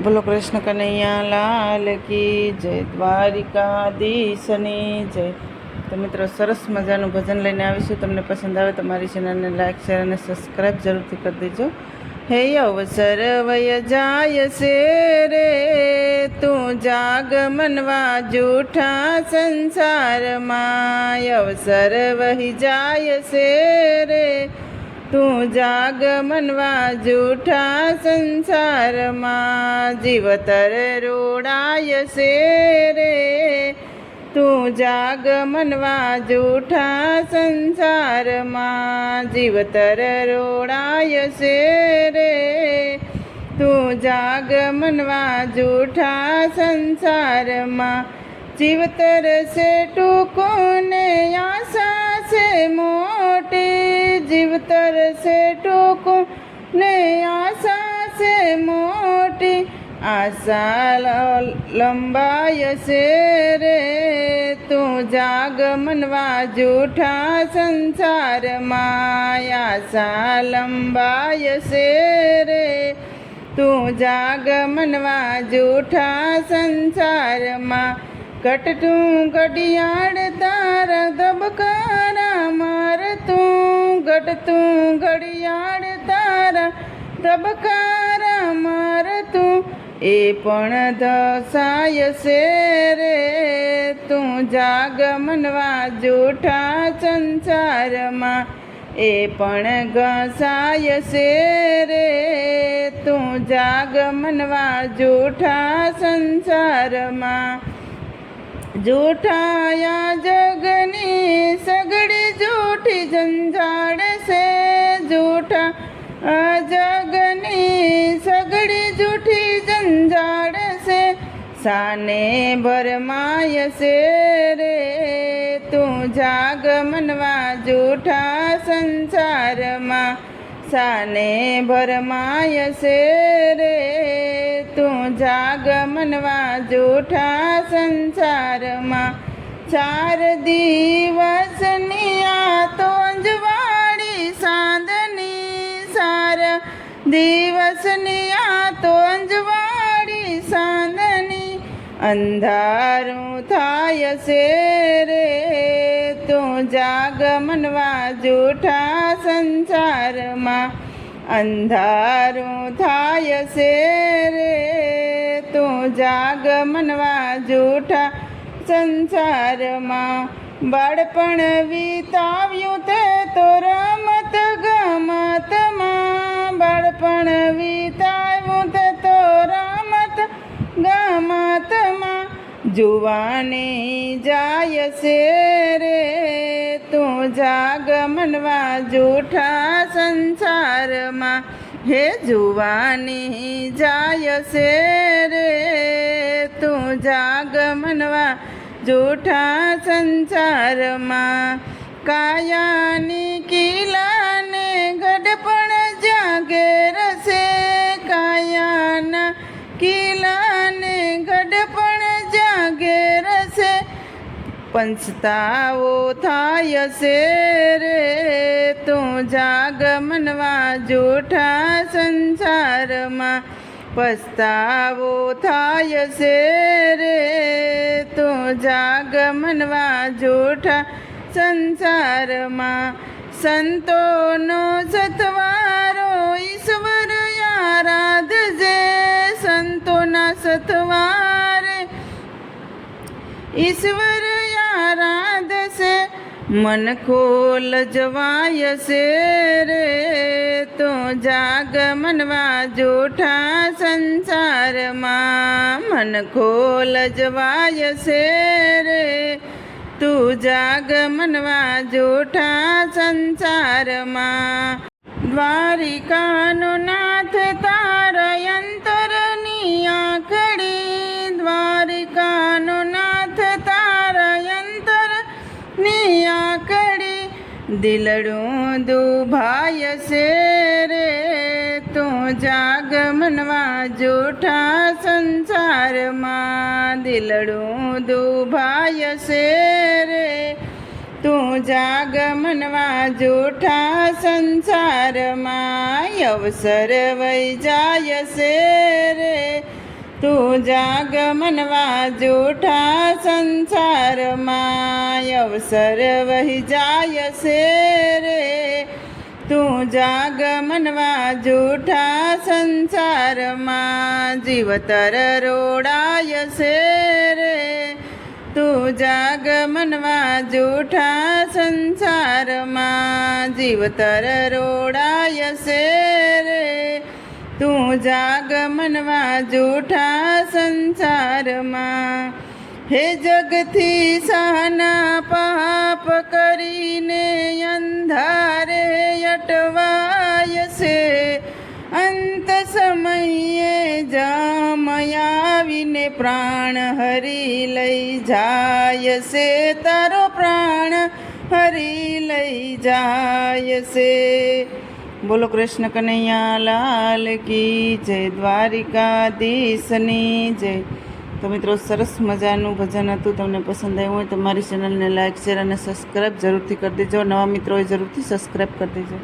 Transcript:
બોલો કૃષ્ણ કનૈયા લાલ કી જય, દ્વારિકાધીશની જય. તો મિત્રો, સરસ મજાનું ભજન લઈને આવીશું. તમને પસંદ આવે તો મારી ચેનલને લાઈક, શેર અને સબસ્ક્રાઈબ જરૂરથી કરી દેજો. હે અવસર વય જાય છે રે, તું જાગ મનવા જૂઠા સંસારમાં. અવસર વહી જાય છે રે, તું જાગ મનવા જૂઠા સંસારમાં. જીવતર રોડાય છે રે, તું જાગ મનવા જૂઠા સંસારમાં. જીવતર રોડાય છે રે, તું જાગ મનવા જૂઠા સંસારમાં. જીવતર છે ટૂંકું ને આશા છે મોટી. જીવતર છે ટૂંકું ને આશા છે મોટી. આશા લંબાય છે રે, તું જાગ મનવા જૂઠા સંસારમાં. આશા લંબાય છે રે, તું જાગ મનવા જૂઠા સંસારમાં. ઘટતું ઘડિયાળ તારા ધબકારા મારતું. ઘટતું ઘડિયાળ તારા ધબકારા મારતું. એ પણ દશાય છે રે, તું જાગ મનવા જૂઠા સંસારમાં. એ પણ ઘસાય છે રે, તું જાગ મનવા જૂઠા સંસારમાં. જૂઠાયા જગની સગડી જૂઠી ઝંઝાળ છે. જૂઠા જગની સગડી જૂઠી ઝંઝાળ છે. સાને ભરમાય છે રે, તું જાગ મનવા જૂઠા સંસારમાં. સાને ભરમાય છે રે, તું જાગ મનવા જૂઠા સંસારમાં. 4 દિવસની આ તો અંજવાળી સાંદની. 4 દિવસની આ તો અંજવાળી સાંદની. અંધારું થાય છે રે, તું જાગ મનવા જૂઠા સંસારમાં. અંધારું થાય છે રે, તું જાગ મનવા જૂઠા સંસારમાં. બાળપણ વિતાવ્યું તે તો રમત ગમતમાં. બાળપણ વિતાવ્યું તે તો રમત ગમતમાં. જુવાની જાય છે રે, તું જાગ મનવા જૂઠા સંસારમાં. હે જુવાની જાય છે રે, તું જાગ મનવા જૂઠા સંસારમાં. કાયાની કિલાને ગઢપણ જાગેર છે. કાયાના કિલાને ગઢપણ જાગેર છે. પંચતાવો થાય છે રે, તું જાગ મનવા જૂઠા સંસારમાં. પસ્તાવો થાય છે રે, તું જાગ મનવા જૂઠા સંસારમાં. સંતોનો સથવારો ઈશ્વર આરાધજે. સંતોના સથવારે ઈશ્વર આરાધશે. મન ખોલ જવાય છે રે, તું જાગ મનવા જૂઠા સંસારમાં. મન ખોલ જવાય છે રે, તું જાગ મનવા જૂઠા સંસારમાં. દ્વારિકાનો નાથ તારા અંતરની આંખડી. દ્વારિકાનો નાથ તારા અંતરની આંખડી. દિલડું દુભાય છે રે, તું જાગ મનવા જૂઠા સંસારમાં. દિલડું દુભાય છે રે, તું જાગ મનવા જૂઠા સંસારમાં. અવસર વહી જાય છે રે, તું જાગ મનવા જૂઠા સંસારમાં અવસર વહી જાય છે રે. તું જાગ મનવા જૂઠા સંસારમાં જીવતર રોડાય છે રે. તું જાગ મનવા જૂઠા સંસારમાં જીવતર રોડાય છે રે. તું જાગ મનવા જૂઠા સંસારમાં. હે જગથી સહના પાપ કરીને અંધારે અટવાય છે. અંત સમયે જામ આવીને પ્રાણ હરી લઈ જાય છે. તારો પ્રાણ હરી લઈ જાય છે. બોલો કૃષ્ણ કનૈયા લાલ કી જય, દ્વારિકાધીશની જય. તો મિત્રો સરસ મજાનું ભજન હતું. તમને પસંદ આવ્યું હોય તો મારી ચેનલને લાઈક શેર અને સબસ્ક્રાઈબ જરૂરથી કરી દેજો. નવા મિત્રો હોય જરૂરથી સબસ્ક્રાઈબ કરી દેજો.